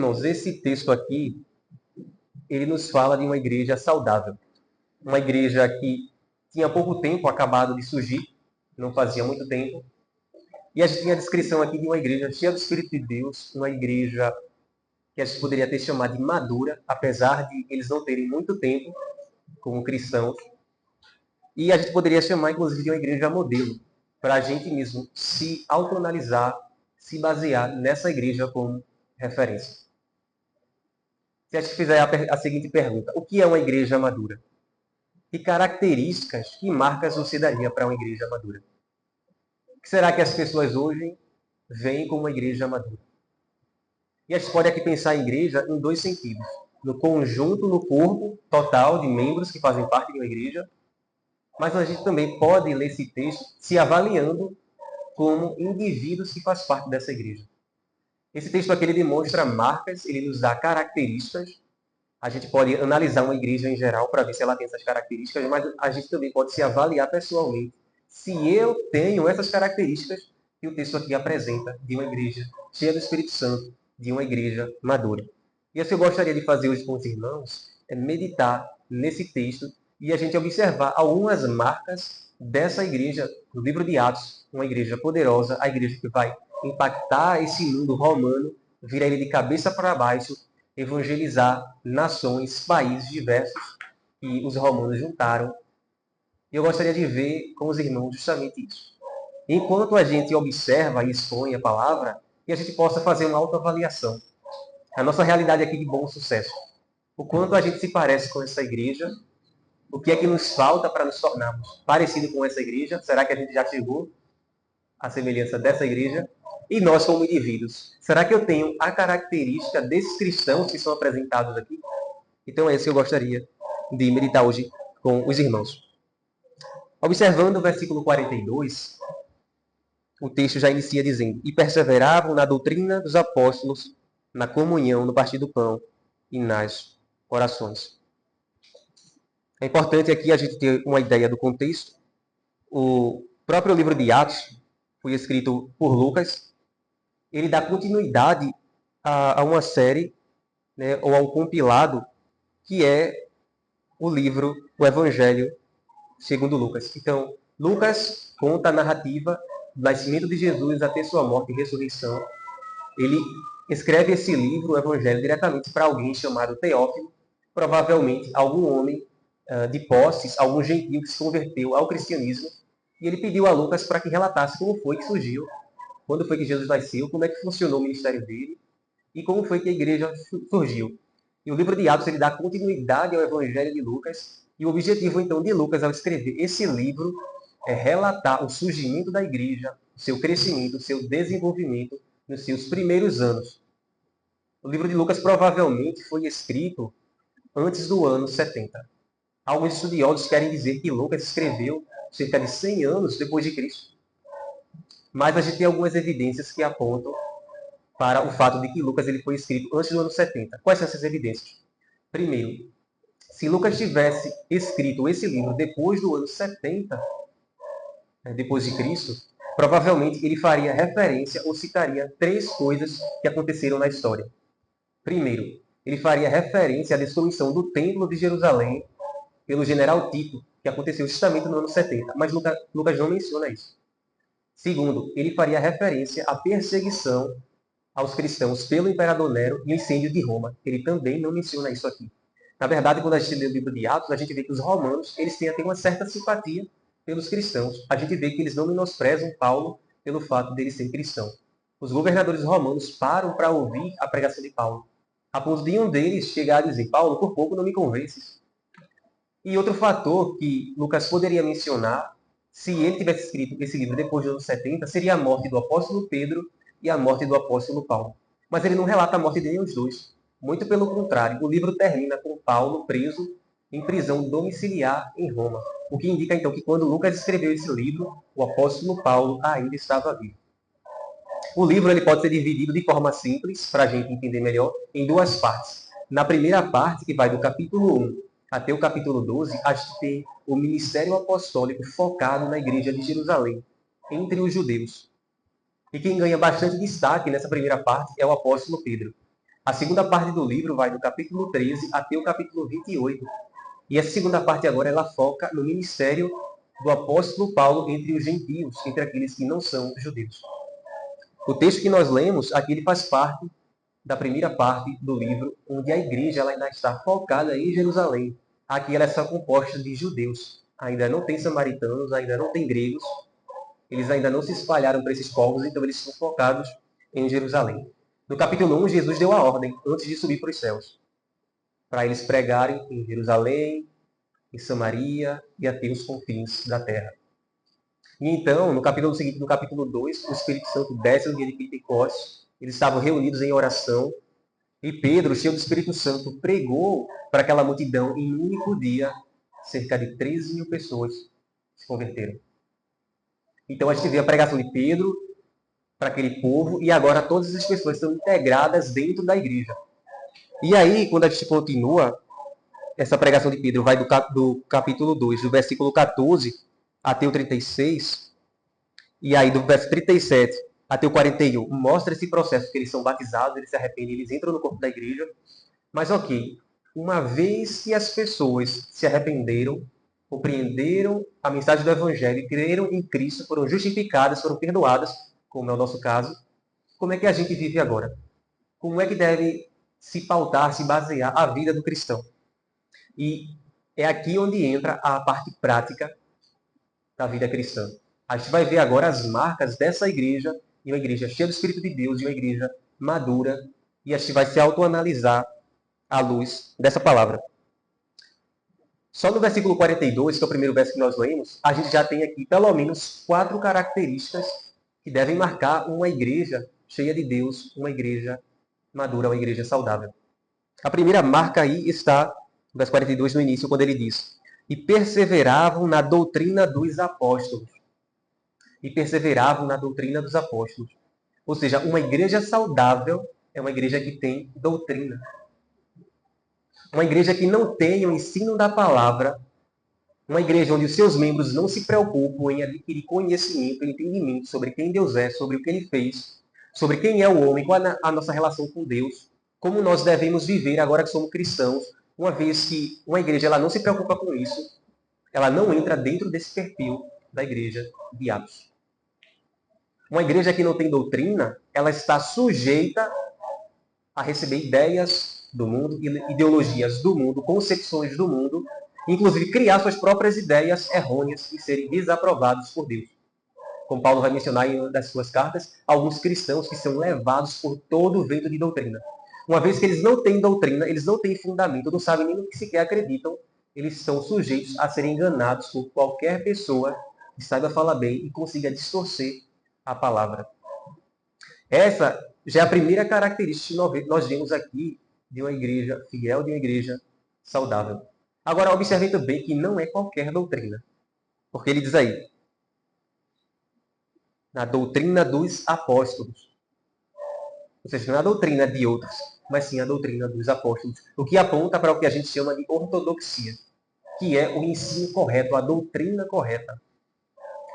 Irmãos, esse texto aqui, ele nos fala de uma igreja saudável. Uma igreja que tinha pouco tempo acabado de surgir, não fazia muito tempo. E a gente tem a descrição aqui de uma igreja cheia do Espírito de Deus, uma igreja que a gente poderia ter chamado de madura, apesar de eles não terem muito tempo como cristãos. E a gente poderia chamar, inclusive, de uma igreja modelo, para a gente mesmo se autoanalisar, se basear nessa igreja como referência. Se a gente fizer a seguinte pergunta: o que é uma igreja madura? Que características, que marcas você daria para uma igreja madura? O que será que as pessoas hoje veem como uma igreja madura? E a gente pode aqui pensar em igreja em dois sentidos. No conjunto, no corpo total de membros que fazem parte de uma igreja, mas a gente também pode ler esse texto se avaliando como indivíduos que fazem parte dessa igreja. Esse texto aqui ele demonstra marcas, ele nos dá características. A gente pode analisar uma igreja em geral para ver se ela tem essas características, mas a gente também pode se avaliar pessoalmente se eu tenho essas características que o texto aqui apresenta de uma igreja cheia do Espírito Santo, de uma igreja madura. E o que eu gostaria de fazer hoje com os irmãos é meditar nesse texto e a gente observar algumas marcas dessa igreja, do livro de Atos, uma igreja poderosa, a igreja que vai impactar esse mundo romano, virar ele de cabeça para baixo, evangelizar nações, países diversos que os romanos juntaram. E eu gostaria de ver com os irmãos justamente isso. Enquanto a gente observa e expõe a palavra, que a gente possa fazer uma autoavaliação. A nossa realidade aqui de bom sucesso. O quanto a gente se parece com essa igreja, o que é que nos falta para nos tornarmos parecidos com essa igreja? Será que a gente já chegou à semelhança dessa igreja? E nós, como indivíduos, será que eu tenho a característica desses cristãos que são apresentados aqui? Então é isso que eu gostaria de meditar hoje com os irmãos. Observando o versículo 42, o texto já inicia dizendo: E perseveravam na doutrina dos apóstolos, na comunhão, no partir do pão e nas orações. É importante aqui a gente ter uma ideia do contexto. O próprio livro de Atos foi escrito por Lucas. Ele dá continuidade a uma série, né, ou a um compilado, que é o livro, o Evangelho segundo Lucas. Então, Lucas conta a narrativa do nascimento de Jesus até sua morte e ressurreição. Ele escreve esse livro, o Evangelho, diretamente para alguém chamado Teófilo, provavelmente algum homem de posses, algum gentio que se converteu ao cristianismo, e ele pediu a Lucas para que relatasse como foi que surgiu, quando foi que Jesus nasceu, como é que funcionou o ministério dele, e como foi que a igreja surgiu. E o livro de Atos ele dá continuidade ao Evangelho de Lucas, e o objetivo, então, de Lucas, ao escrever esse livro, é relatar o surgimento da igreja, o seu crescimento, o seu desenvolvimento nos seus primeiros anos. O livro de Lucas provavelmente foi escrito antes do ano 70. Alguns estudiosos querem dizer que Lucas escreveu cerca de 100 anos depois de Cristo. Mas a gente tem algumas evidências que apontam para o fato de que Lucas ele foi escrito antes do ano 70. Quais são essas evidências? Primeiro, se Lucas tivesse escrito esse livro depois do ano 70, depois de Cristo, provavelmente ele faria referência ou citaria três coisas que aconteceram na história. Primeiro, ele faria referência à destruição do Templo de Jerusalém pelo general Tito, que aconteceu justamente no ano 70, mas Lucas não menciona isso. Segundo, ele faria referência à perseguição aos cristãos pelo imperador Nero e o incêndio de Roma. Ele também não menciona isso aqui. Na verdade, quando a gente lê o livro de Atos, a gente vê que os romanos eles têm até uma certa simpatia pelos cristãos. A gente vê que eles não menosprezam Paulo pelo fato de ele ser cristão. Os governadores romanos param para ouvir a pregação de Paulo, a ponto de um deles chegar a dizer: Paulo, por pouco não me convences. E outro fator que Lucas poderia mencionar, se ele tivesse escrito esse livro depois dos anos 70, seria a morte do apóstolo Pedro e a morte do apóstolo Paulo. Mas ele não relata a morte de nenhum dos dois. Muito pelo contrário, o livro termina com Paulo preso em prisão domiciliar em Roma. O que indica, então, que quando Lucas escreveu esse livro, o apóstolo Paulo ainda estava vivo. O livro ele pode ser dividido de forma simples, para a gente entender melhor, em duas partes. Na primeira parte, que vai do capítulo 1 até o capítulo 12, a gente tem o ministério apostólico focado na igreja de Jerusalém, entre os judeus. E quem ganha bastante destaque nessa primeira parte é o apóstolo Pedro. A segunda parte do livro vai do capítulo 13 até o capítulo 28. E essa segunda parte agora ela foca no ministério do apóstolo Paulo entre os gentios, entre aqueles que não são judeus. O texto que nós lemos aqui ele faz parte da primeira parte do livro, onde a igreja ela ainda está focada em Jerusalém. Aqui ela é só composta de judeus. Ainda não tem samaritanos, ainda não tem gregos. Eles ainda não se espalharam para esses povos, então eles estão focados em Jerusalém. No capítulo 1, Jesus deu a ordem, antes de subir para os céus, para eles pregarem em Jerusalém, em Samaria e até os confins da terra. E então, no capítulo seguinte, no capítulo 2, o Espírito Santo desce no dia de Pentecostes. Eles estavam reunidos em oração. E Pedro, cheio do Espírito Santo, pregou para aquela multidão em um único dia. Cerca de 13 mil pessoas se converteram. Então a gente vê a pregação de Pedro para aquele povo e agora todas as pessoas estão integradas dentro da igreja. E aí, quando a gente continua, essa pregação de Pedro vai do capítulo 2, do versículo 14 até o 36, e aí do verso 37 até o 41, mostra esse processo que eles são batizados, eles se arrependem, eles entram no corpo da igreja. Mas ok, uma vez que as pessoas se arrependeram, compreenderam a mensagem do Evangelho, creram em Cristo, foram justificadas, foram perdoadas, como é o nosso caso, como é que a gente vive agora? Como é que deve se pautar, se basear a vida do cristão? E é aqui onde entra a parte prática da vida cristã. A gente vai ver agora as marcas dessa igreja, e uma igreja cheia do Espírito de Deus, e uma igreja madura, e a gente vai se autoanalisar à luz dessa palavra. Só no versículo 42, que é o primeiro verso que nós lemos, a gente já tem aqui pelo menos 4 características que devem marcar uma igreja cheia de Deus, uma igreja madura, uma igreja saudável. A primeira marca aí está no verso 42, no início, quando ele diz: e perseveravam na doutrina dos apóstolos. E perseveravam na doutrina dos apóstolos. Ou seja, uma igreja saudável é uma igreja que tem doutrina. Uma igreja que não tem o ensino da palavra, uma igreja onde os seus membros não se preocupam em adquirir conhecimento, entendimento sobre quem Deus é, sobre o que Ele fez, sobre quem é o homem, qual é a nossa relação com Deus, como nós devemos viver agora que somos cristãos, uma vez que uma igreja ela não se preocupa com isso, ela não entra dentro desse perfil da igreja de Atos. Uma igreja que não tem doutrina, ela está sujeita a receber ideias do mundo, ideologias do mundo, concepções do mundo, inclusive criar suas próprias ideias errôneas e serem desaprovados por Deus. Como Paulo vai mencionar em uma das suas cartas, alguns cristãos que são levados por todo o vento de doutrina. Uma vez que eles não têm doutrina, eles não têm fundamento, não sabem nem no que sequer acreditam, eles são sujeitos a serem enganados por qualquer pessoa que saiba falar bem e consiga distorcer a palavra. Essa já é a primeira característica que nós vemos aqui de uma igreja fiel, de uma igreja saudável. Agora, observem também que não é qualquer doutrina. Porque ele diz aí, na doutrina dos apóstolos. Ou seja, não é a doutrina de outros, mas sim a doutrina dos apóstolos. O que aponta para o que a gente chama de ortodoxia, que é o ensino correto, a doutrina correta.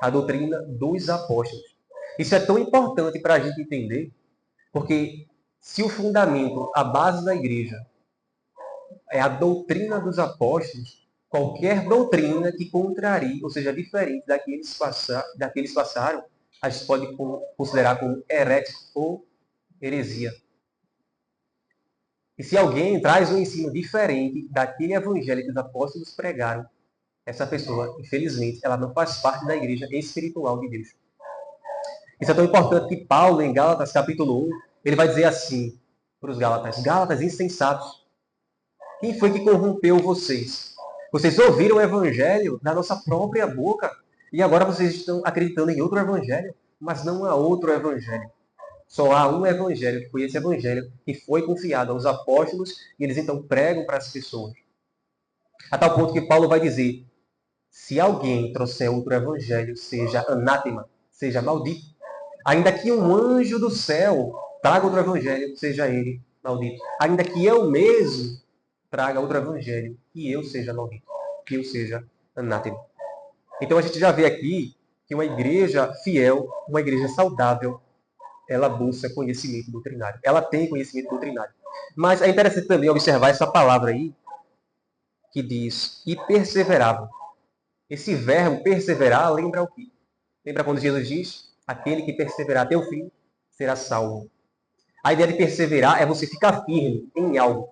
A doutrina dos apóstolos. Isso é tão importante para a gente entender, porque se o fundamento, a base da igreja, é a doutrina dos apóstolos, qualquer doutrina que contrarie, ou seja, diferente da que eles passaram, a gente pode considerar como herético ou heresia. E se alguém traz um ensino diferente daquele evangelho que os apóstolos pregaram, essa pessoa, infelizmente, ela não faz parte da igreja espiritual de Deus. Isso é tão importante que Paulo, em Gálatas, capítulo 1, ele vai dizer assim para os Gálatas: Gálatas insensatos, quem foi que corrompeu vocês? Vocês ouviram o evangelho da nossa própria boca e agora vocês estão acreditando em outro evangelho, mas não há outro evangelho. Só há um evangelho, que foi esse evangelho que foi confiado aos apóstolos e eles então pregam para as pessoas. A tal ponto que Paulo vai dizer: se alguém trouxer outro evangelho, seja anátema, seja maldito. Ainda que um anjo do céu traga outro evangelho, seja ele maldito. Ainda que eu mesmo traga outro evangelho, que eu seja maldito, que eu seja anátema. Então a gente já vê aqui que uma igreja fiel, uma igreja saudável, ela busca conhecimento doutrinário. Ela tem conhecimento doutrinário. Mas é interessante também observar essa palavra aí, que diz, e perseveravam. Esse verbo perseverar lembra o quê? Lembra quando Jesus diz, aquele que perseverar até o fim será salvo. A ideia de perseverar é você ficar firme em algo.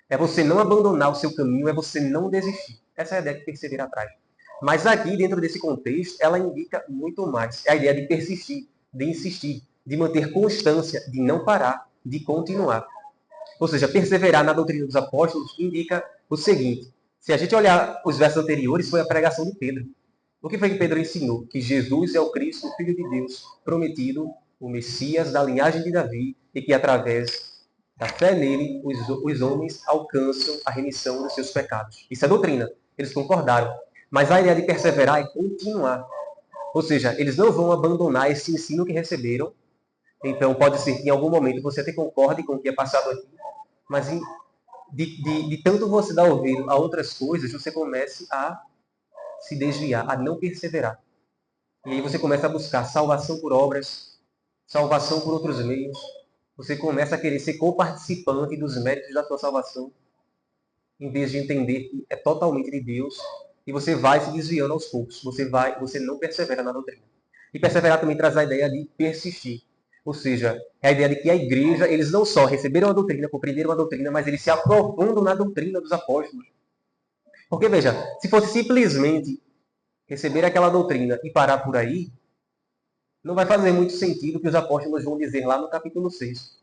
É você não abandonar o seu caminho, é você não desistir. Essa é a ideia que perseverar traz. Mas aqui, dentro desse contexto, ela indica muito mais. É a ideia de persistir, de insistir, de manter constância, de não parar, de continuar. Ou seja, perseverar na doutrina dos apóstolos indica o seguinte. Se a gente olhar os versos anteriores, foi a pregação de Pedro. O que foi que Pedro ensinou? Que Jesus é o Cristo, o Filho de Deus, prometido, o Messias da linhagem de Davi, e que através da fé nele, os homens alcançam a remissão dos seus pecados. Isso é doutrina. Eles concordaram. Mas a ideia de perseverar é continuar. Ou seja, eles não vão abandonar esse ensino que receberam. Então, pode ser que em algum momento você até concorde com o que é passado aqui, mas de tanto você dar ouvido a outras coisas, você comece a se desviar, a não perseverar. E aí você começa a buscar salvação por obras, salvação por outros meios. Você começa a querer ser coparticipante dos méritos da sua salvação, em vez de entender que é totalmente de Deus. E você vai se desviando aos poucos. Você não persevera na doutrina. E perseverar também traz a ideia de persistir. Ou seja, é a ideia de que a igreja, eles não só receberam a doutrina, compreenderam a doutrina, mas eles se aprofundam na doutrina dos apóstolos. Porque, veja, se fosse simplesmente receber aquela doutrina e parar por aí, não vai fazer muito sentido o que os apóstolos vão dizer lá no capítulo 6.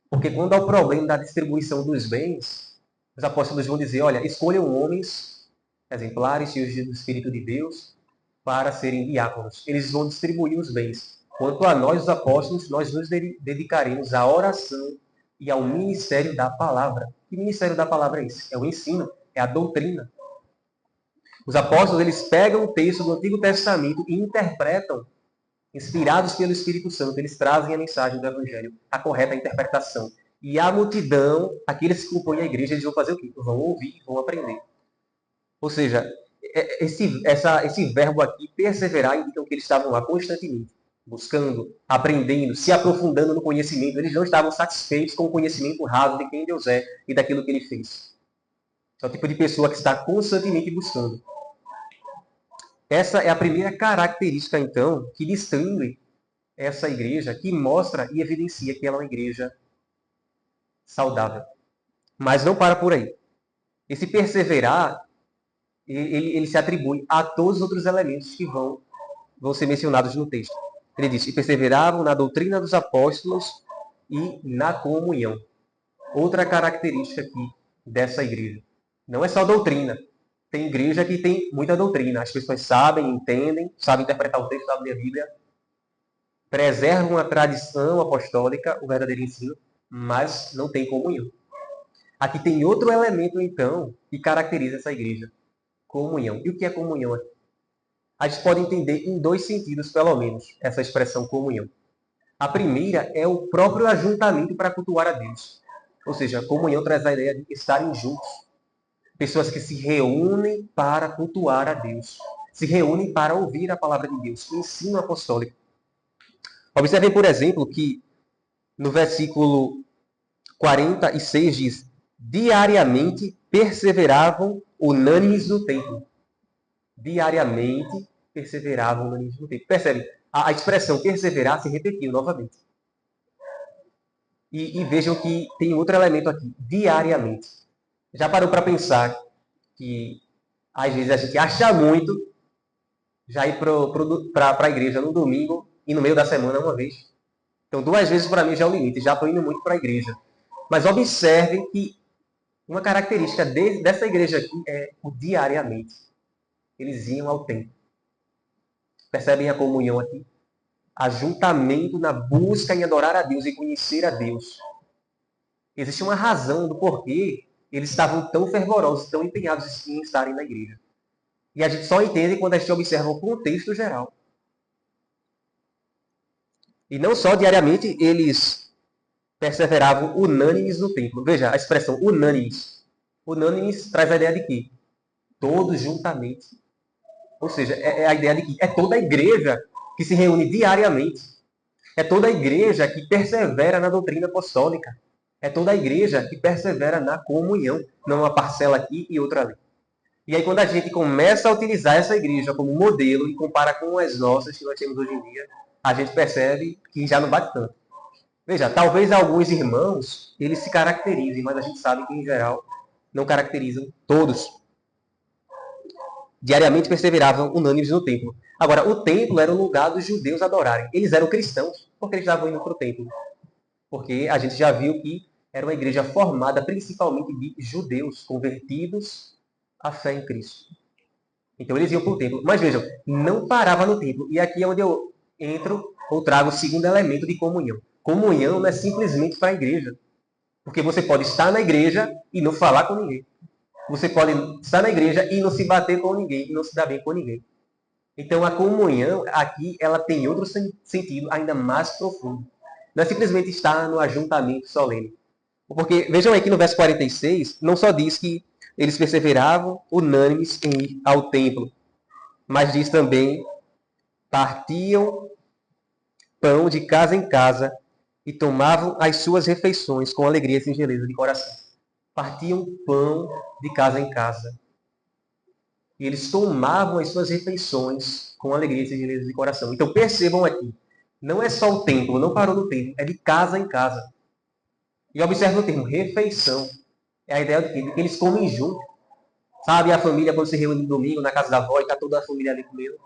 Porque quando há o problema da distribuição dos bens, os apóstolos vão dizer, olha, escolham homens exemplares, cheios do Espírito de Deus, para serem diáconos. Eles vão distribuir os bens. Quanto a nós, os apóstolos, nós nos dedicaremos à oração e ao ministério da palavra. Que ministério da palavra é esse? É o ensino, é a doutrina. Os apóstolos, eles pegam o texto do Antigo Testamento e interpretam, inspirados pelo Espírito Santo, eles trazem a mensagem do Evangelho, a correta interpretação. E a multidão, aqueles que compõem a igreja, eles vão fazer o quê? Vão ouvir, vão aprender. Ou seja, esse verbo aqui, perseverar, indica que eles estavam lá constantemente, buscando, aprendendo, se aprofundando no conhecimento. Eles não estavam satisfeitos com o conhecimento raso de quem Deus é e daquilo que ele fez. É o tipo de pessoa que está constantemente buscando. Essa é a primeira característica, então, que distingue essa igreja, que mostra e evidencia que ela é uma igreja saudável. Mas não para por aí. Esse perseverar, ele se atribui a todos os outros elementos que vão ser mencionados no texto. Ele diz, e perseveravam na doutrina dos apóstolos e na comunhão. Outra característica aqui dessa igreja. Não é só doutrina. Tem igreja que tem muita doutrina. As pessoas sabem, entendem, sabem interpretar o texto, sabem ler a Bíblia, preservam a tradição apostólica, o verdadeiro ensino, mas não tem comunhão. Aqui tem outro elemento, então, que caracteriza essa igreja. Comunhão. E o que é comunhão aqui? A gente pode entender em dois sentidos, pelo menos, essa expressão comunhão. A primeira é o próprio ajuntamento para cultuar a Deus. Ou seja, comunhão traz a ideia de estarem juntos. Pessoas que se reúnem para cultuar a Deus. Se reúnem para ouvir a palavra de Deus. O ensino apostólico. Observem, por exemplo, que no versículo 46 diz: diariamente perseveravam unânimes no templo. Diariamente perseveravam unânimes no templo. Percebe? A expressão perseverar se repetiu novamente. E vejam que tem outro elemento aqui. Diariamente. Já parou para pensar que às vezes a gente acha muito já ir para a igreja no domingo e no meio da semana uma vez? Então, 2 vezes para mim já é o limite. Já estou indo muito para a igreja. Mas observe que uma característica dessa igreja aqui é o diariamente. Eles iam ao templo. Percebem a comunhão aqui? Ajuntamento na busca em adorar a Deus e conhecer a Deus. Existe uma razão do porquê eles estavam tão fervorosos, tão empenhados em estarem na igreja. E a gente só entende quando a gente observa o contexto geral. E não só diariamente eles perseveravam unânimes no templo. Veja a expressão unânimes. Unânimes traz a ideia de que todos juntamente. Ou seja, é a ideia de que é toda a igreja que se reúne diariamente. É toda a igreja que persevera na doutrina apostólica. É toda a igreja que persevera na comunhão, não uma parcela aqui e outra ali. E aí, quando a gente começa a utilizar essa igreja como modelo e compara com as nossas que nós temos hoje em dia, a gente percebe que já não bate tanto. Veja, talvez alguns irmãos, eles se caracterizem, mas a gente sabe que, em geral, não caracterizam todos. Diariamente perseveravam unânimes no templo. Agora, o templo era o lugar dos judeus adorarem. Eles eram cristãos, porque eles estavam indo para o templo. Porque a gente já viu que era uma igreja formada principalmente de judeus convertidos à fé em Cristo. Então eles iam para o templo. Mas vejam, não parava no templo. E aqui é onde eu entro ou trago o segundo elemento de comunhão. Comunhão não é simplesmente para a igreja. Porque você pode estar na igreja e não falar com ninguém. Você pode estar na igreja e não se bater com ninguém, e não se dar bem com ninguém. Então a comunhão aqui ela tem outro sentido ainda mais profundo. Não é simplesmente estar no ajuntamento solene. Porque vejam aí que no verso 46 não só diz que eles perseveravam unânimes em ir ao templo, mas diz também partiam pão de casa em casa e tomavam as suas refeições com alegria e singeleza de coração. Partiam pão de casa em casa. E eles tomavam as suas refeições com alegria e singeleza de coração. Então percebam aqui, não é só o templo, não parou no templo, é de casa em casa. E observe o termo refeição. É a ideia de que eles comem junto. Sabe a família quando se reúne no domingo na casa da avó e está toda a família ali comendo?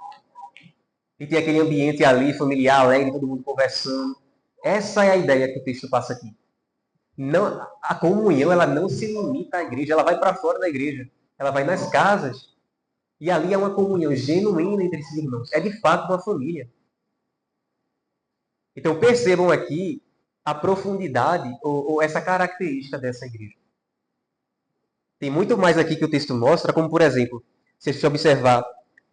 E tem aquele ambiente ali familiar, alegre, todo mundo conversando. Essa é a ideia que o texto passa aqui. Não, a comunhão ela não se limita à igreja, ela vai para fora da igreja. Ela vai nas casas. E ali é uma comunhão genuína entre esses irmãos. É de fato uma família. Então percebam aqui a profundidade ou essa característica dessa igreja. Tem muito mais aqui que o texto mostra, como por exemplo, se a gente observar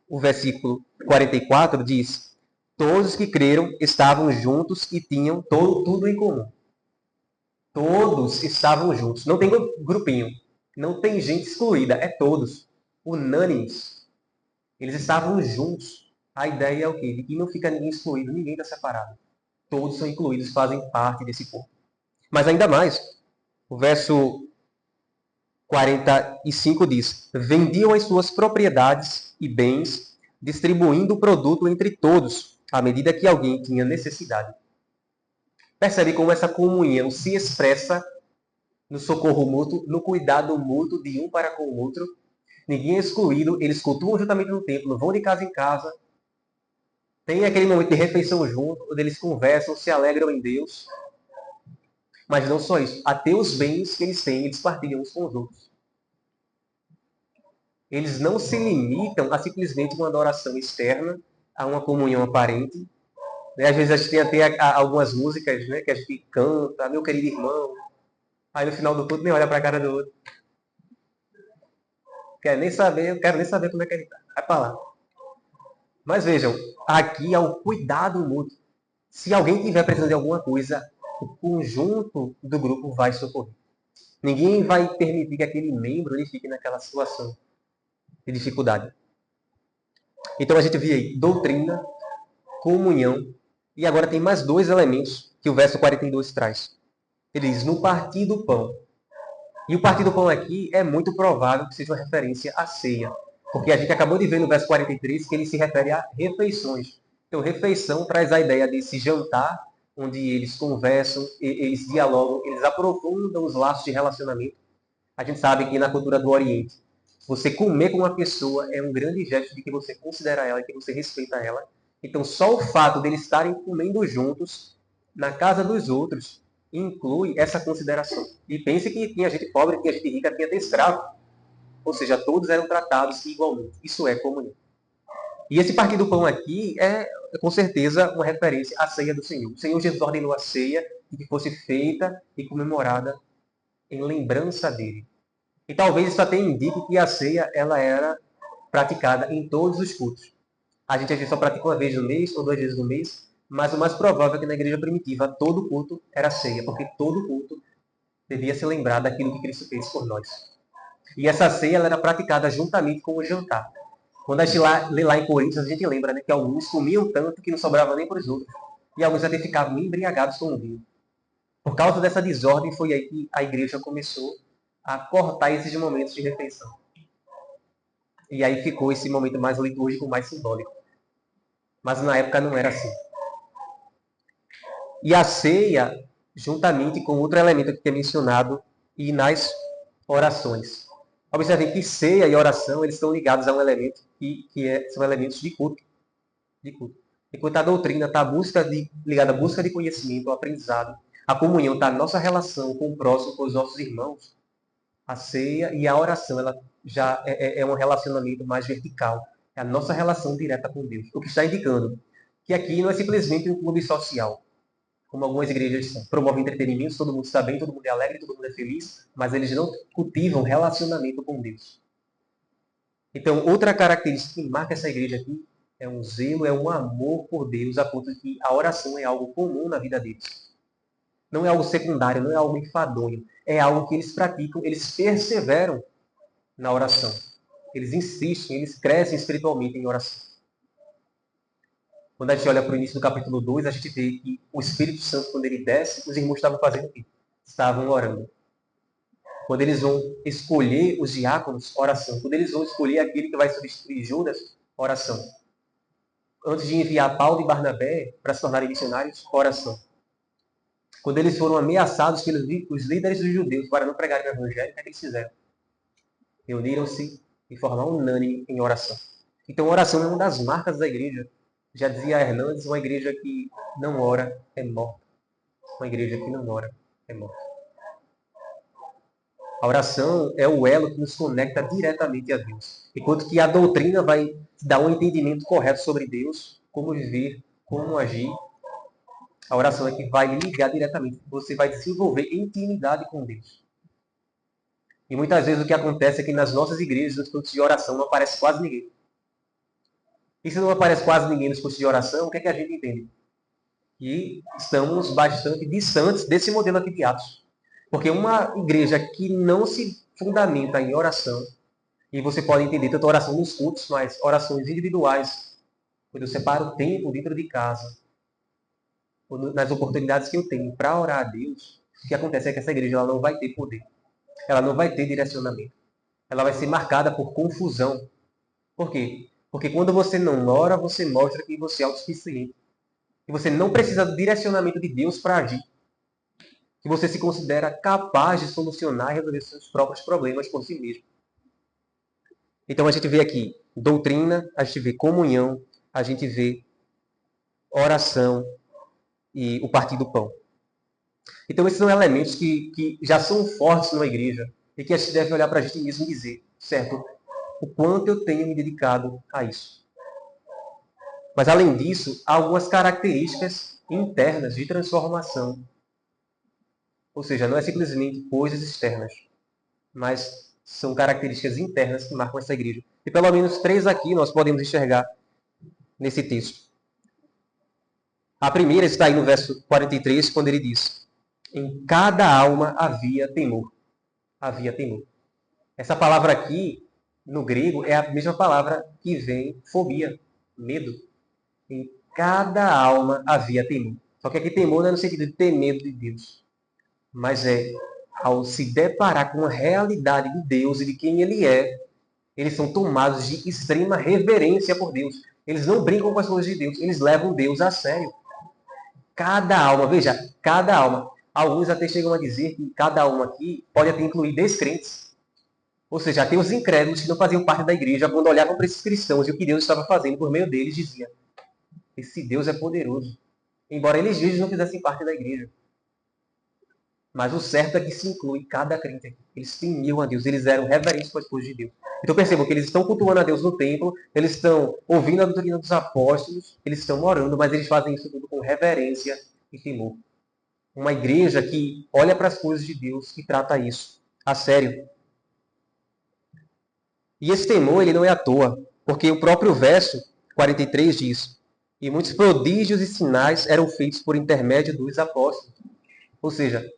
o versículo 44, diz: todos que creram estavam juntos e tinham tudo em comum. Todos estavam juntos. Não tem grupinho. Não tem gente excluída. É todos. Unânimes. Eles estavam juntos. A ideia é o quê? De que não fica ninguém excluído, ninguém está separado. Todos são incluídos, fazem parte desse corpo. Mas ainda mais, o verso 45 diz: vendiam as suas propriedades e bens, distribuindo o produto entre todos, à medida que alguém tinha necessidade. Percebe como essa comunhão se expressa no socorro mútuo, no cuidado mútuo de um para com o outro. Ninguém é excluído, eles cultuam juntamente no templo, vão de casa em casa, tem aquele momento de refeição junto, onde eles conversam, se alegram em Deus. Mas não só isso, até os bens que eles têm, eles partilham uns com os outros. Eles não se limitam a simplesmente uma adoração externa, a uma comunhão aparente. Às vezes a gente tem até algumas músicas, né, que a gente canta, meu querido irmão, aí no final do culto nem olha para a cara do outro. Quero nem saber como é que ele está. Vai para lá. Mas vejam, aqui é o cuidado mútuo. Se alguém tiver precisando de alguma coisa, o conjunto do grupo vai socorrer. Ninguém vai permitir que aquele membro ele fique naquela situação de dificuldade. Então a gente vê aí doutrina, comunhão, e agora tem mais dois elementos que o verso 42 traz. Ele diz, no partir do pão. E o partir do pão aqui é muito provável que seja uma referência à ceia. Porque a gente acabou de ver no verso 43 que ele se refere a refeições. Então, refeição traz a ideia desse jantar, onde eles conversam, eles dialogam, eles aprofundam os laços de relacionamento. A gente sabe que na cultura do Oriente, você comer com uma pessoa é um grande gesto de que você considera ela e que você respeita ela. Então, só o fato deles estarem comendo juntos na casa dos outros inclui essa consideração. E pense que tinha gente pobre, tinha gente rica, tinha até escravo. Ou seja, todos eram tratados igualmente. Isso é comunhão. E esse partir do pão aqui é, com certeza, uma referência à ceia do Senhor. O Senhor Jesus ordenou a ceia e que fosse feita e comemorada em lembrança dele. E talvez isso até indique que a ceia ela era praticada em todos os cultos. A gente às vezes só pratica uma vez no mês ou 2 vezes no mês, mas o mais provável é que na igreja primitiva todo culto era ceia, porque todo culto devia se lembrar daquilo que Cristo fez por nós. E essa ceia ela era praticada juntamente com o jantar. Quando a gente lê lá em Coríntios, a gente lembra, né, que alguns comiam tanto que não sobrava nem para os outros. E alguns até ficavam embriagados com o vinho. Por causa dessa desordem, foi aí que a igreja começou a cortar esses momentos de refeição. E aí ficou esse momento mais litúrgico, mais simbólico. Mas na época não era assim. E a ceia, juntamente com outro elemento que é mencionado, e nas orações. Observem que ceia e oração eles estão ligados a um elemento são elementos de culto. De culto. Enquanto a doutrina está ligada à busca de conhecimento, ao aprendizado, a comunhão está na nossa relação com o próximo, com os nossos irmãos, a ceia e a oração ela já é um relacionamento mais vertical. É a nossa relação direta com Deus. O que está indicando que aqui não é simplesmente um clube social, como algumas igrejas são. Promovem entretenimento, todo mundo está bem, todo mundo é alegre, todo mundo é feliz, mas eles não cultivam relacionamento com Deus. Então, outra característica que marca essa igreja aqui é um zelo, é um amor por Deus, a ponto de que a oração é algo comum na vida deles. Não é algo secundário, não é algo enfadonho. É algo que eles praticam, eles perseveram na oração. Eles insistem, eles crescem espiritualmente em oração. Quando a gente olha para o início do capítulo 2, a gente vê que o Espírito Santo, quando ele desce, os irmãos estavam fazendo o quê? Estavam orando. Quando eles vão escolher os diáconos, oração. Quando eles vão escolher aquele que vai substituir Judas, oração. Antes de enviar Paulo e Barnabé para se tornarem missionários, oração. Quando eles foram ameaçados pelos líderes dos judeus para não pregarem o evangelho, o que é que eles fizeram? Reuniram-se de forma unânime em oração. Então, a oração é uma das marcas da igreja. Já dizia Hernandes, uma igreja que não ora é morta. Uma igreja que não ora é morta. A oração é o elo que nos conecta diretamente a Deus. Enquanto que a doutrina vai dar um entendimento correto sobre Deus, como viver, como agir, a oração é que vai ligar diretamente. Você vai desenvolver intimidade com Deus. E muitas vezes o que acontece é que nas nossas igrejas, nos cultos de oração, não aparece quase ninguém. E se não aparece quase ninguém nos cultos de oração, o que é que a gente entende? Que estamos bastante distantes desse modelo aqui de Atos. Porque uma igreja que não se fundamenta em oração, e você pode entender tanto oração nos cultos, mas orações individuais, quando eu separo o tempo dentro de casa, nas oportunidades que eu tenho para orar a Deus, o que acontece é que essa igreja ela não vai ter poder. Ela não vai ter direcionamento. Ela vai ser marcada por confusão. Por quê? Porque quando você não ora, você mostra que você é autossuficiente. Que você não precisa do direcionamento de Deus para agir. Que você se considera capaz de solucionar e resolver seus próprios problemas por si mesmo. Então a gente vê aqui doutrina, a gente vê comunhão, a gente vê oração e o partir do pão. Então esses são elementos que já são fortes numa igreja e que a gente deve olhar para a gente mesmo e dizer, certo, o quanto eu tenho me dedicado a isso. Mas além disso, há algumas características internas de transformação. Ou seja, não é simplesmente coisas externas, mas são características internas que marcam essa igreja. E pelo menos 3 aqui nós podemos enxergar nesse texto. A primeira está aí no verso 43, quando ele diz: em cada alma havia temor. Havia temor. Essa palavra aqui, no grego, é a mesma palavra que vem fobia, medo. Em cada alma havia temor. Só que aqui temor não é no sentido de ter medo de Deus, mas é ao se deparar com a realidade de Deus e de quem Ele é, eles são tomados de extrema reverência por Deus. Eles não brincam com as coisas de Deus, eles levam Deus a sério. Cada alma, veja, cada alma. Alguns até chegam a dizer que cada alma aqui pode até incluir descrentes. Ou seja, até os incrédulos que não faziam parte da igreja, quando olhavam para esses cristãos e o que Deus estava fazendo por meio deles, diziam: esse Deus é poderoso. Embora eles mesmos não fizessem parte da igreja. Mas o certo é que se inclui cada crente aqui. Eles temiam a Deus, eles eram reverentes com as coisas de Deus. Então percebam que eles estão cultuando a Deus no templo, eles estão ouvindo a doutrina dos apóstolos, eles estão orando, mas eles fazem isso tudo com reverência e temor. Uma igreja que olha para as coisas de Deus e trata isso a sério. E esse temor ele não é à toa, porque o próprio verso 43 diz: e muitos prodígios e sinais eram feitos por intermédio dos apóstolos. Ou seja,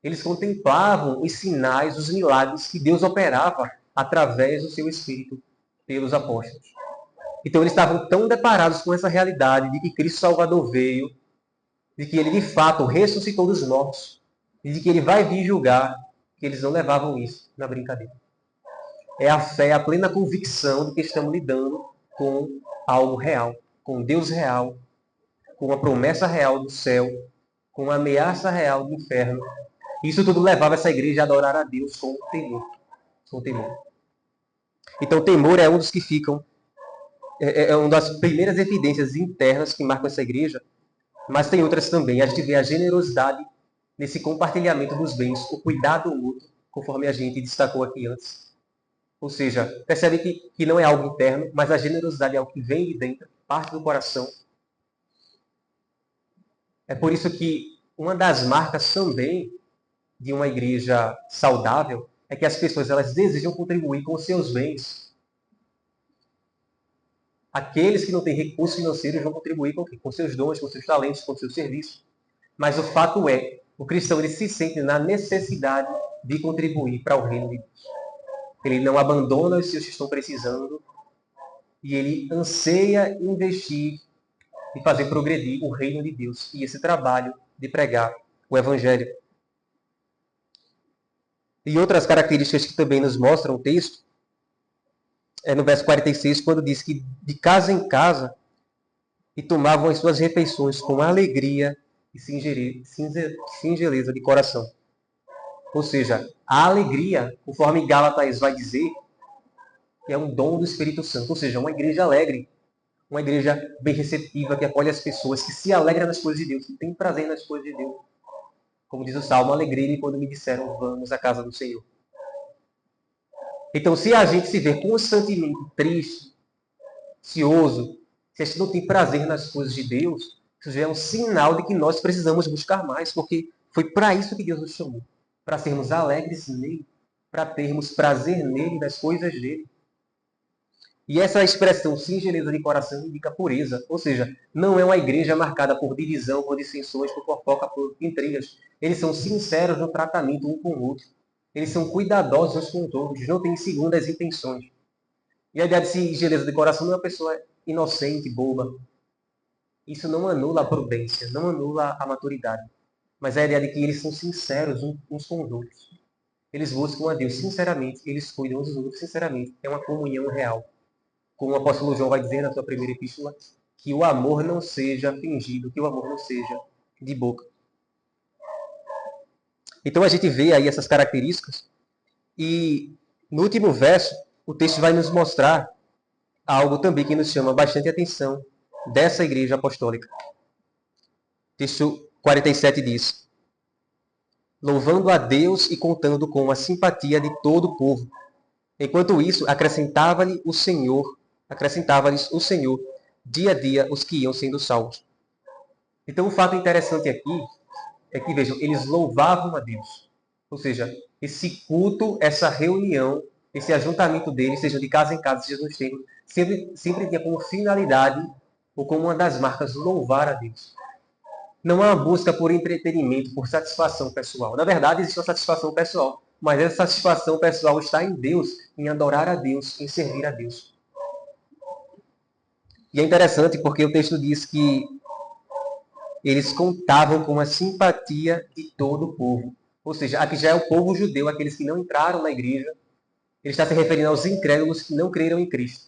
eles contemplavam os sinais, os milagres que Deus operava através do seu Espírito pelos apóstolos. Então eles estavam tão deparados com essa realidade de que Cristo Salvador veio, de que Ele de fato ressuscitou dos mortos, e de que ele vai vir julgar, que eles não levavam isso na brincadeira. É a fé, a plena convicção de que estamos lidando com algo real, com Deus real, com uma promessa real do céu, com uma ameaça real do inferno. Isso tudo levava essa igreja a adorar a Deus com temor. Com temor. Então, o temor é um dos que ficam, é uma das primeiras evidências internas que marcam essa igreja, mas tem outras também. A gente vê a generosidade nesse compartilhamento dos bens, o cuidado mútuo, conforme a gente destacou aqui antes. Ou seja, percebe que não é algo interno, mas a generosidade é algo que vem de dentro, parte do coração. É por isso que uma das marcas também de uma igreja saudável é que as pessoas elas desejam contribuir com os seus bens. Aqueles que não têm recursos financeiros vão contribuir com o quê? Com seus dons, com seus talentos, com seus serviços. Mas o fato é, o cristão ele se sente na necessidade de contribuir para o reino de Deus. Ele não abandona os seus que estão precisando e ele anseia investir e fazer progredir o reino de Deus e esse trabalho de pregar o Evangelho. E outras características que também nos mostram o texto é no verso 46, quando diz que de casa em casa e tomavam as suas refeições com alegria e singeleza de coração. Ou seja, a alegria, conforme Gálatas vai dizer, é um dom do Espírito Santo. Ou seja, uma igreja alegre, uma igreja bem receptiva, que acolhe as pessoas, que se alegra nas coisas de Deus, que tem prazer nas coisas de Deus. Como diz o Salmo, alegrei-me quando me disseram, vamos à casa do Senhor. Então, se a gente se vê constantemente triste, ansioso, se a gente não tem prazer nas coisas de Deus, isso já é um sinal de que nós precisamos buscar mais, porque foi para isso que Deus nos chamou. Para sermos alegres nele, para termos prazer nele, nas coisas dele. E essa expressão singeleza de coração indica pureza, ou seja, não é uma igreja marcada por divisão, por dissensões, por fofoca, por intrigas. Eles são sinceros no tratamento um com o outro. Eles são cuidadosos uns com os outros, não têm segundas intenções. E a ideia de singeleza de coração não é uma pessoa inocente, boba. Isso não anula a prudência, não anula a maturidade. Mas é a ideia de que eles são sinceros uns com os outros. Eles buscam a Deus sinceramente, eles cuidam uns dos outros sinceramente. É uma comunhão real. Como o apóstolo João vai dizer na sua primeira epístola, que o amor não seja fingido, que o amor não seja de boca. Então a gente vê aí essas características e no último verso o texto vai nos mostrar algo também que nos chama bastante atenção dessa igreja apostólica. O texto 47 diz: louvando a Deus e contando com a simpatia de todo o povo. Enquanto isso, acrescentava-lhes o Senhor, dia a dia, os que iam sendo salvos. Então, o fato interessante aqui é que, vejam, eles louvavam a Deus. Ou seja, esse culto, essa reunião, esse ajuntamento deles, seja de casa em casa, seja nos templos, sempre tinha como finalidade, ou como uma das marcas, louvar a Deus. Não há uma busca por entretenimento, por satisfação pessoal. Na verdade, existe uma satisfação pessoal, mas essa satisfação pessoal está em Deus, em adorar a Deus, em servir a Deus. E é interessante porque o texto diz que eles contavam com a simpatia de todo o povo. Ou seja, aqui já é o povo judeu, aqueles que não entraram na igreja. Ele está se referindo aos incrédulos que não creram em Cristo.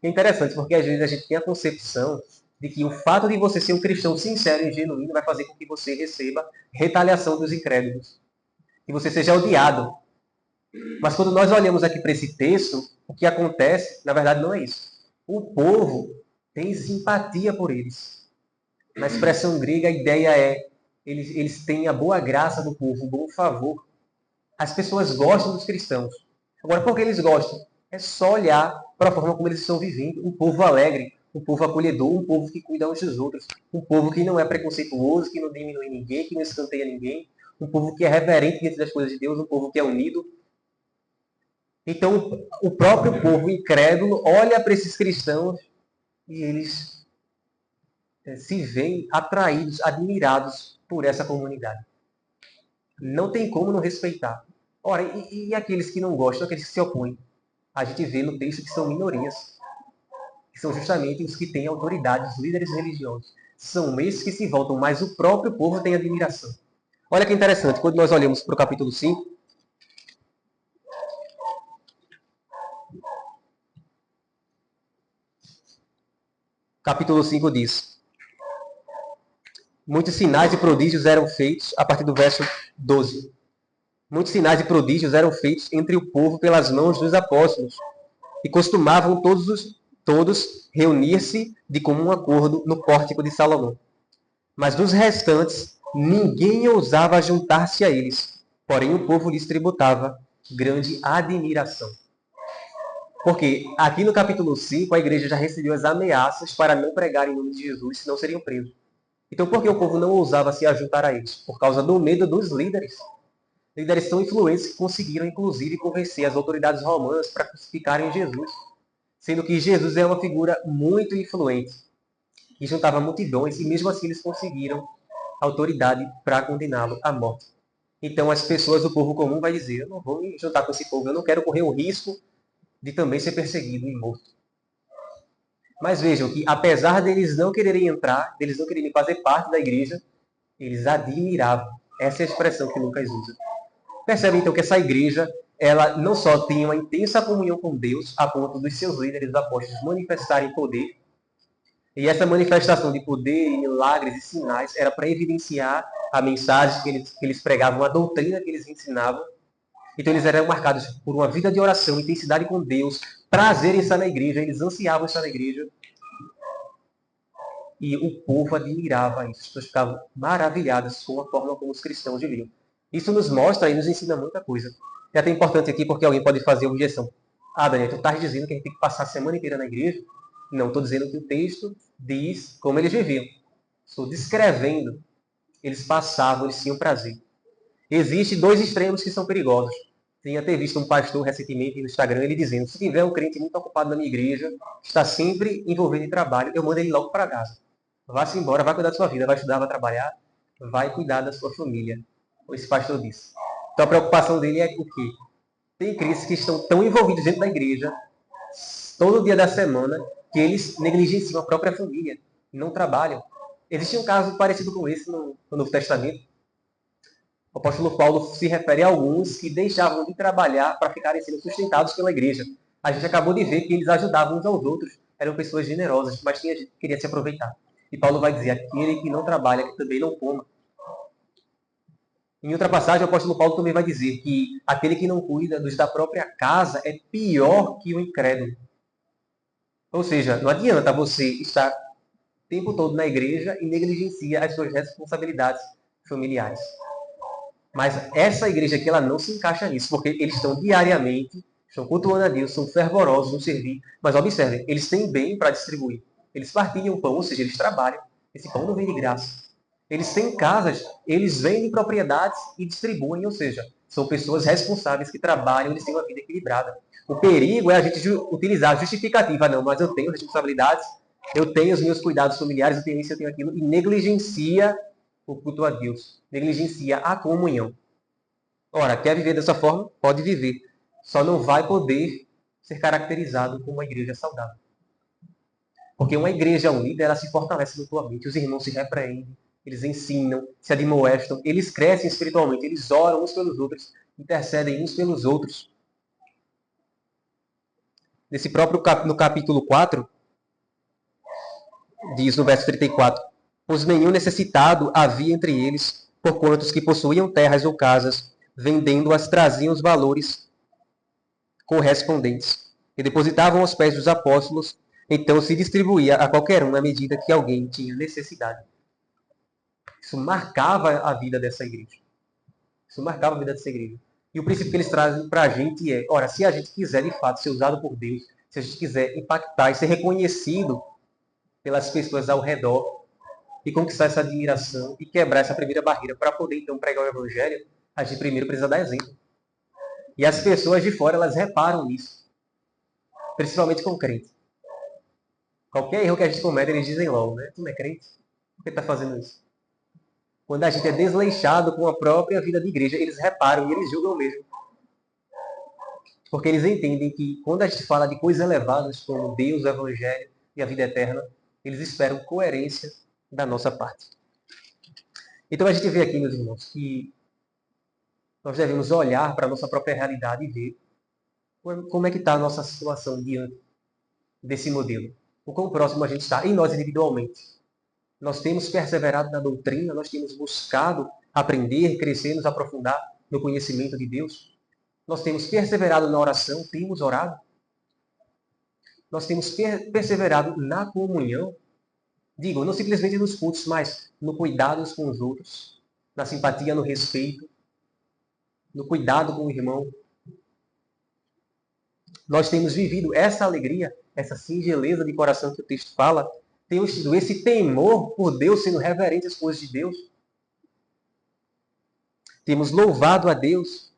É interessante porque às vezes a gente tem a concepção de que o fato de você ser um cristão sincero e genuíno vai fazer com que você receba retaliação dos incrédulos. Que você seja odiado. Mas quando nós olhamos aqui para esse texto, o que acontece, na verdade, não é isso. O povo tem simpatia por eles. Na expressão grega, a ideia é eles têm a boa graça do povo, o bom favor. As pessoas gostam dos cristãos. Agora, por que eles gostam? É só olhar para a forma como eles estão vivendo. Um povo alegre, um povo acolhedor, um povo que cuida uns dos outros. Um povo que não é preconceituoso, que não diminui ninguém, que não escanteia ninguém. Um povo que é reverente diante das coisas de Deus, um povo que é unido. Então, o próprio povo incrédulo olha para esses cristãos e eles se veem atraídos, admirados por essa comunidade. Não tem como não respeitar. Ora, e aqueles que não gostam, aqueles que se opõem? A gente vê no texto que são minorias, que são justamente os que têm autoridade, os líderes religiosos. São esses que se voltam, mas o próprio povo tem admiração. Olha que interessante, quando nós olhamos para o capítulo 5, capítulo 5 diz: muitos sinais e prodígios eram feitos, a partir do verso 12. Muitos sinais e prodígios eram feitos entre o povo pelas mãos dos apóstolos, e costumavam todos reunir-se de comum acordo no pórtico de Salomão. Mas dos restantes, ninguém ousava juntar-se a eles. Porém, o povo lhes tributava grande admiração. Porque aqui no capítulo 5, a igreja já recebeu as ameaças para não pregar em nome de Jesus, senão seriam presos. Então, por que o povo não ousava se ajuntar a eles? Por causa do medo dos líderes. Líderes tão influentes que conseguiram, inclusive, convencer as autoridades romanas para crucificarem Jesus. Sendo que Jesus é uma figura muito influente, que juntava multidões, e mesmo assim eles conseguiram autoridade para condená-lo à morte. Então, as pessoas do povo comum vai dizer: eu não vou me juntar com esse povo, eu não quero correr o risco de também ser perseguido e morto. Mas vejam que, apesar deles não quererem entrar, deles não quererem fazer parte da igreja, eles admiravam. Essa é a expressão que Lucas usa. Percebe então que essa igreja, ela não só tinha uma intensa comunhão com Deus, a ponto dos seus líderes, os apóstolos, manifestarem poder, e essa manifestação de poder, milagres e sinais era para evidenciar a mensagem que eles pregavam, a doutrina que eles ensinavam. Então eles eram marcados por uma vida de oração, intensidade com Deus, prazer em estar na igreja, eles ansiavam estar na igreja. E o povo admirava isso, as pessoas ficavam maravilhadas com a forma como os cristãos viviam. Isso nos mostra e nos ensina muita coisa. É até importante aqui porque alguém pode fazer objeção. Ah, Daniel, tu estás dizendo que a gente tem que passar a semana inteira na igreja? Não, estou dizendo que o texto diz como eles viviam. Estou descrevendo. Eles passavam, eles tinham prazer. Existem dois extremos que são perigosos. Tinha até visto um pastor recentemente no Instagram, ele dizendo: se tiver um crente muito ocupado na minha igreja, está sempre envolvido em trabalho, eu mando ele logo para casa. Vá-se embora, vai cuidar da sua vida, vai estudar, vai trabalhar, vai cuidar da sua família. Esse pastor disse. Então a preocupação dele é o quê? Tem crentes que estão tão envolvidos dentro da igreja, todo dia da semana, que eles negligenciam a própria família e não trabalham. Existe um caso parecido com esse no Novo Testamento. O apóstolo Paulo se refere a alguns que deixavam de trabalhar para ficarem sendo sustentados pela igreja. A gente acabou de ver que eles ajudavam uns aos outros, eram pessoas generosas, mas tinha gente que queria se aproveitar. E Paulo vai dizer: aquele que não trabalha, que também não coma. Em outra passagem, o apóstolo Paulo também vai dizer que aquele que não cuida dos da própria casa é pior que o incrédulo. Ou seja, não adianta você estar o tempo todo na igreja e negligencia as suas responsabilidades familiares. Mas essa igreja aqui, ela não se encaixa nisso, porque eles estão diariamente, estão cultuando a Deus, são fervorosos no servir. Mas observem, eles têm bem para distribuir. Eles partilham o pão, ou seja, eles trabalham. Esse pão não vem de graça. Eles têm casas, eles vendem propriedades e distribuem, ou seja, são pessoas responsáveis que trabalham, eles têm uma vida equilibrada. O perigo é a gente utilizar a justificativa: não, mas eu tenho responsabilidades, eu tenho os meus cuidados familiares, eu tenho isso, eu tenho aquilo, e negligencia o culto a Deus, negligencia a comunhão. Ora, quer viver dessa forma? Pode viver. Só não vai poder ser caracterizado como uma igreja saudável. Porque uma igreja unida, ela se fortalece mutuamente. Os irmãos se repreendem, eles ensinam, se admoestam, eles crescem espiritualmente, eles oram uns pelos outros, intercedem uns pelos outros. Nesse próprio no capítulo 4, diz no verso 34: pois nenhum necessitado havia entre eles, porquanto os que possuíam terras ou casas, vendendo-as, traziam os valores correspondentes e depositavam aos pés dos apóstolos. Então se distribuía a qualquer um à medida que alguém tinha necessidade. Isso marcava a vida dessa igreja. Isso marcava a vida dessa igreja. E o princípio que eles trazem para a gente é: ora, se a gente quiser de fato ser usado por Deus, se a gente quiser impactar e ser reconhecido pelas pessoas ao redor, e conquistar essa admiração e quebrar essa primeira barreira para poder então pregar o evangelho, a gente primeiro precisa dar exemplo. E as pessoas de fora, elas reparam nisso, principalmente com crente. Qualquer erro que a gente comete, eles dizem logo, né? Tu não é crente? Por que está fazendo isso? Quando a gente é desleixado com a própria vida de igreja, eles reparam e eles julgam mesmo. Porque eles entendem que quando a gente fala de coisas elevadas como Deus, o evangelho e a vida eterna, eles esperam coerência da nossa parte. Então a gente vê aqui, meus irmãos, que nós devemos olhar para a nossa própria realidade e ver como é que está a nossa situação diante desse modelo. O quão próximo a gente está, em nós individualmente. Nós temos perseverado na doutrina, nós temos buscado aprender, crescer, nos aprofundar no conhecimento de Deus. Nós temos perseverado na oração, temos orado. Nós temos perseverado na comunhão. Digo, não simplesmente nos cultos, mas no cuidado uns com os outros, na simpatia, no respeito, no cuidado com o irmão. Nós temos vivido essa alegria, essa singeleza de coração que o texto fala. Temos tido esse temor por Deus, sendo reverente às coisas de Deus. Temos louvado a Deus.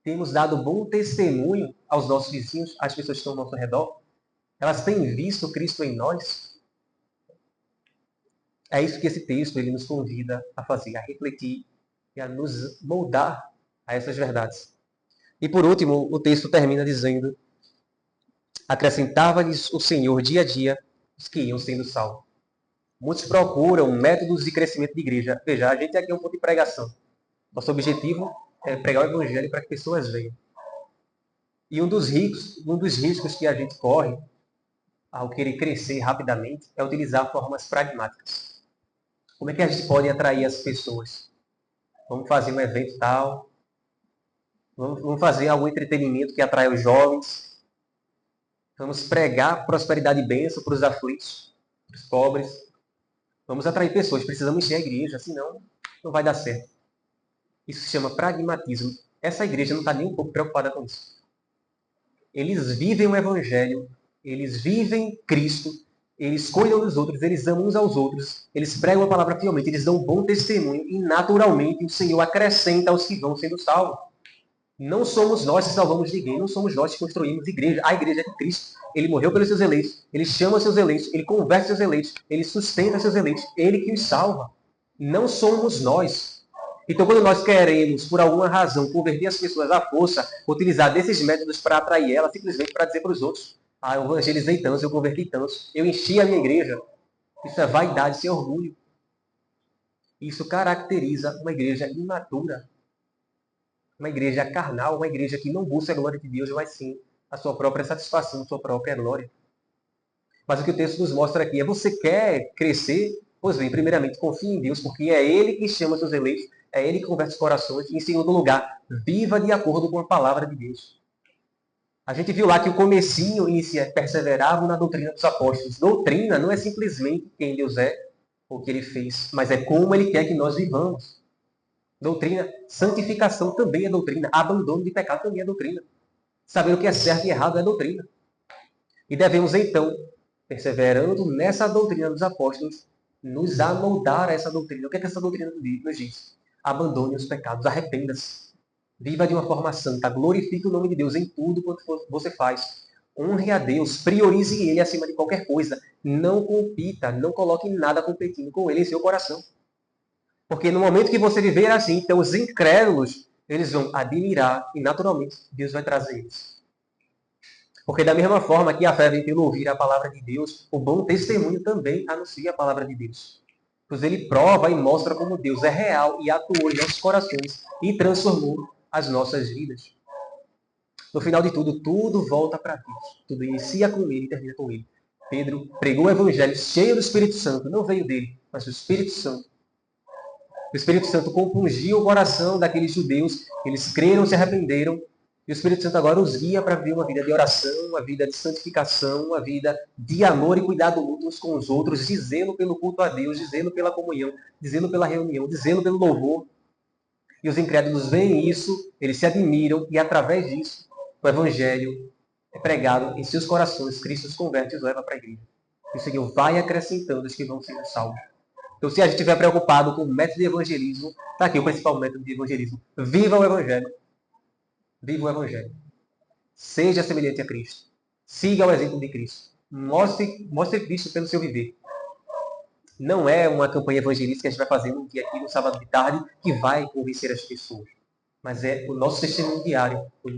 Temos dado bom testemunho aos nossos vizinhos, às pessoas que estão ao nosso redor. Elas têm visto Cristo em nós. É isso que esse texto ele nos convida a fazer, a refletir e a nos moldar a essas verdades. E por último, o texto termina dizendo: acrescentava-lhes o Senhor dia a dia os que iam sendo salvos. Muitos procuram métodos de crescimento de igreja. Veja, a gente aqui é um ponto de pregação. Nosso objetivo é pregar o evangelho para que pessoas venham. E um dos riscos que a gente corre ao querer crescer rapidamente é utilizar formas pragmáticas. Como é que a gente pode atrair as pessoas? Vamos fazer um evento tal, vamos fazer algum entretenimento que atrai os jovens, vamos pregar prosperidade e bênção para os aflitos, para os pobres. Vamos atrair pessoas, precisamos encher a igreja, senão não vai dar certo. Isso se chama pragmatismo. Essa igreja não está nem um pouco preocupada com isso. Eles vivem o evangelho, eles vivem Cristo, eles cuidam dos outros, eles amam uns aos outros, eles pregam a palavra fielmente, eles dão um bom testemunho e naturalmente o Senhor acrescenta aos que vão sendo salvos. Não somos nós que salvamos ninguém, não somos nós que construímos igreja. A igreja é de Cristo. Ele morreu pelos seus eleitos, ele chama seus eleitos, ele converte seus eleitos, ele sustenta seus eleitos, ele que os salva. Não somos nós. Então, quando nós queremos, por alguma razão, converter as pessoas à força, utilizar desses métodos para atrair elas, simplesmente para dizer para os outros: eu evangelizei tantos, eu converti tantos, eu enchi a minha igreja. Isso é vaidade, isso é orgulho. Isso caracteriza uma igreja imatura. Uma igreja carnal, uma igreja que não busca a glória de Deus, mas sim a sua própria satisfação, a sua própria glória. Mas o que o texto nos mostra aqui é: você quer crescer? Pois bem, primeiramente, confie em Deus, porque é Ele que chama seus eleitos, é Ele que converte os corações. E, em segundo lugar, viva de acordo com a palavra de Deus. A gente viu lá que o comecinho inicia, perseveravam na doutrina dos apóstolos. Doutrina não é simplesmente quem Deus é ou o que Ele fez, mas é como Ele quer que nós vivamos. Doutrina, santificação também é doutrina. Abandono de pecado também é doutrina. Saber o que é certo e errado é doutrina. E devemos, então, perseverando nessa doutrina dos apóstolos, nos amoldar a essa doutrina. O que é que essa doutrina nos diz? Abandone os pecados, arrependa-se. Viva de uma forma santa, glorifique o nome de Deus em tudo quanto você faz. Honre a Deus, priorize Ele acima de qualquer coisa. Não compita, não coloque nada competindo com Ele em seu coração. Porque no momento que você viver assim, então os incrédulos, eles vão admirar e naturalmente Deus vai trazer eles. Porque da mesma forma que a fé vem pelo ouvir a palavra de Deus, o bom testemunho também anuncia a palavra de Deus. Pois ele prova e mostra como Deus é real e atuou em nossos corações e transformou as nossas vidas. No final de tudo, tudo volta para Deus. Tudo inicia com Ele e termina com Ele. Pedro pregou o Evangelho cheio do Espírito Santo. Não veio dele, mas do Espírito Santo. O Espírito Santo compungiu o coração daqueles judeus. Eles creram, se arrependeram. E o Espírito Santo agora os guia para viver uma vida de oração, uma vida de santificação, uma vida de amor e cuidado mútuo uns com os outros, de zelo pelo culto a Deus, de zelo pela comunhão, de zelo pela reunião, de zelo pelo louvor. E os incrédulos veem isso, eles se admiram, e através disso, o Evangelho é pregado em seus corações. Cristo os converte e os leva para a igreja. E o Senhor vai acrescentando os que vão sendo salvos. Então, se a gente estiver preocupado com o método de evangelismo, está aqui o principal método de evangelismo. Viva o Evangelho. Viva o Evangelho. Seja semelhante a Cristo. Siga o exemplo de Cristo. Mostre Cristo pelo seu viver. Não é uma campanha evangelística que a gente vai fazer um dia aqui, no sábado de tarde, que vai convencer as pessoas. Mas é o nosso testemunho diário, o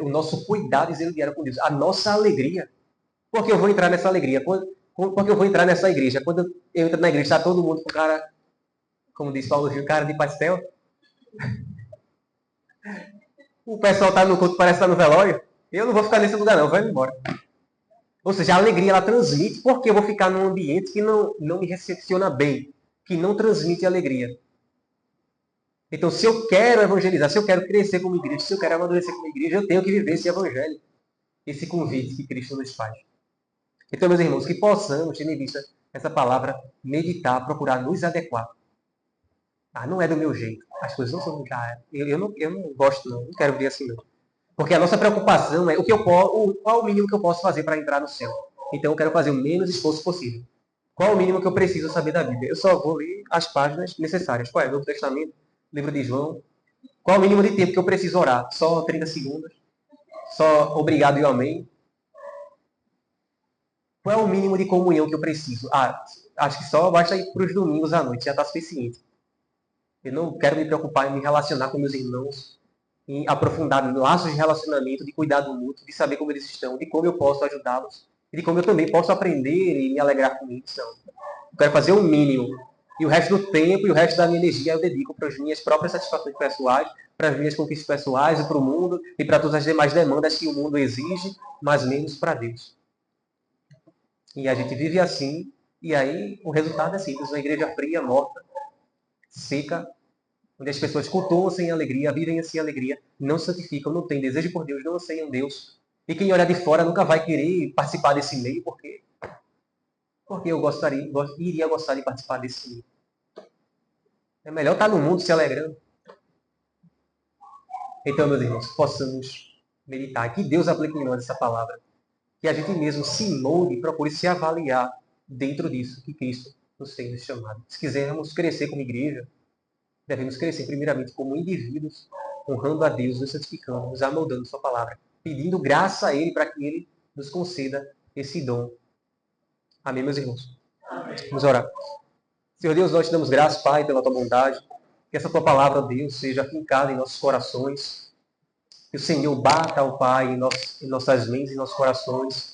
nosso cuidado e zelo diário com Deus, a nossa alegria. Porque eu vou entrar nessa alegria? Porque eu vou entrar nessa igreja. Quando eu entro na igreja, está todo mundo com cara Como disse Paulo Gil, cara de pastel. O pessoal tá no culto, parece estar no velório. Eu não vou ficar nesse lugar não, vai embora. Ou seja, a alegria ela transmite, porque eu vou ficar num ambiente que não me recepciona bem, que não transmite alegria. Então, se eu quero evangelizar, se eu quero crescer como igreja, se eu quero amadurecer como igreja, eu tenho que viver esse evangelho, esse convite que Cristo nos faz. Então, meus irmãos, que possamos, tendo em vista essa palavra, meditar, procurar nos adequar. Ah, não é do meu jeito. As coisas não são do jeito. Eu não gosto, não quero ver assim, não. Porque a nossa preocupação é qual o mínimo que eu posso fazer para entrar no céu. Então, eu quero fazer o menos esforço possível. Qual o mínimo que eu preciso saber da Bíblia? Eu só vou ler as páginas necessárias. Qual é? Novo Testamento, livro de João. Qual o mínimo de tempo que eu preciso orar? Só 30 segundos? Só obrigado e amém? Qual é o mínimo de comunhão que eu preciso? Acho que só basta ir para os domingos à noite, já está suficiente. Eu não quero me preocupar em me relacionar com meus irmãos, em aprofundar laços de relacionamento, de cuidado mútuo, de saber como eles estão, de como eu posso ajudá-los, e de como eu também posso aprender e me alegrar com isso. Eu quero fazer o mínimo. E o resto do tempo e o resto da minha energia eu dedico para as minhas próprias satisfações pessoais, para as minhas conquistas pessoais e para o mundo, e para todas as demais demandas que o mundo exige, mas menos para Deus. E a gente vive assim, e aí o resultado é simples, uma igreja fria, morta, seca, onde as pessoas cultuam sem alegria, vivem sem alegria, não se santificam, não têm desejo por Deus, não anseiam Deus. E quem olhar de fora nunca vai querer participar desse meio, porque eu iria gostar de participar desse meio. É melhor estar no mundo se alegrando. Então, meus irmãos, possamos meditar, que Deus aplique em nós essa palavra, que a gente mesmo se molde e procure se avaliar dentro disso que Cristo nos tem nos chamado. Se quisermos crescer como igreja, devemos crescer primeiramente como indivíduos, honrando a Deus, nos santificando, nos amoldando sua palavra, pedindo graça a Ele para que Ele nos conceda esse dom. Amém, meus irmãos? Amém. Vamos orar. Senhor Deus, nós te damos graça, Pai, pela tua bondade. Que essa tua palavra, Deus, seja fincada em nossos corações. Que o Senhor bata, ó Pai, em nossas mentes e nossos corações,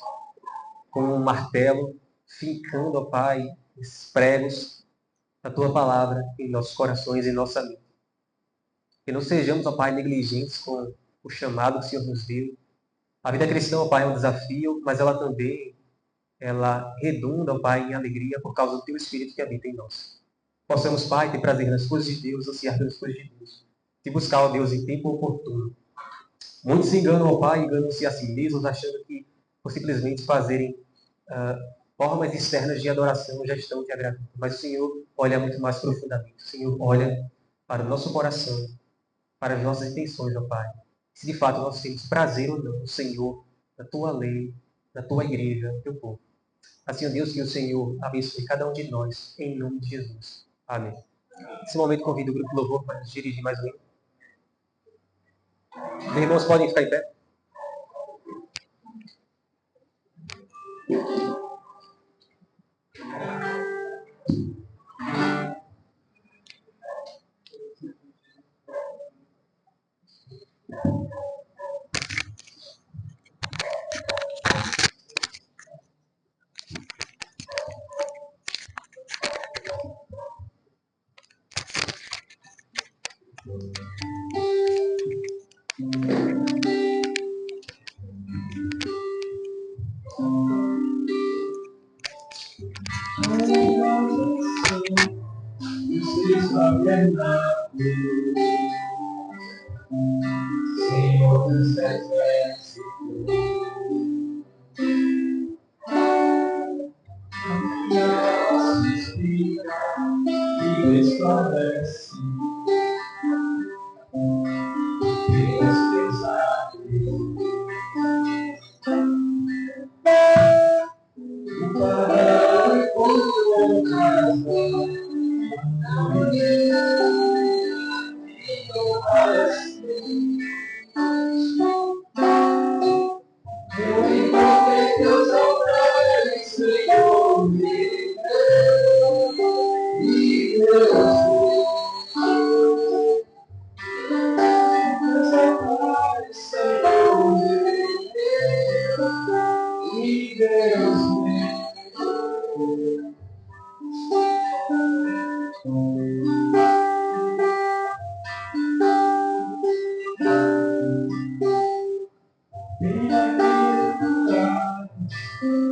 como um martelo, fincando, ó Pai, esses pregos da tua palavra em nossos corações e em nossa mente. Que não sejamos, ó Pai, negligentes com o chamado que o Senhor nos deu. A vida cristã, ó Pai, é um desafio, mas ela redunda, ó Pai, em alegria por causa do Teu Espírito que habita em nós. Possamos, Pai, ter prazer nas coisas de Deus, ansiar pelas coisas de Deus, e buscar, ó Deus, em tempo oportuno. Muitos se enganam, ó Pai, enganam-se a si mesmos, achando que, por simplesmente fazerem formas externas de adoração, já estão te agradando. Mas o Senhor olha muito mais profundamente. O Senhor olha para o nosso coração, para as nossas intenções, ó Pai. Se de fato nós temos prazer ou não no Senhor, na Tua lei, na Tua igreja, no Teu povo. Assim, ó Deus, que o Senhor abençoe cada um de nós, em nome de Jesus. Amém. Nesse momento, convido o grupo de louvor para nos dirigir mais um. Os irmãos podem ficar em pé.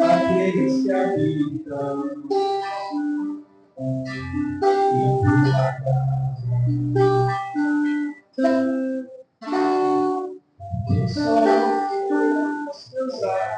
Aqueles que habitam em tua casa. Que são os teus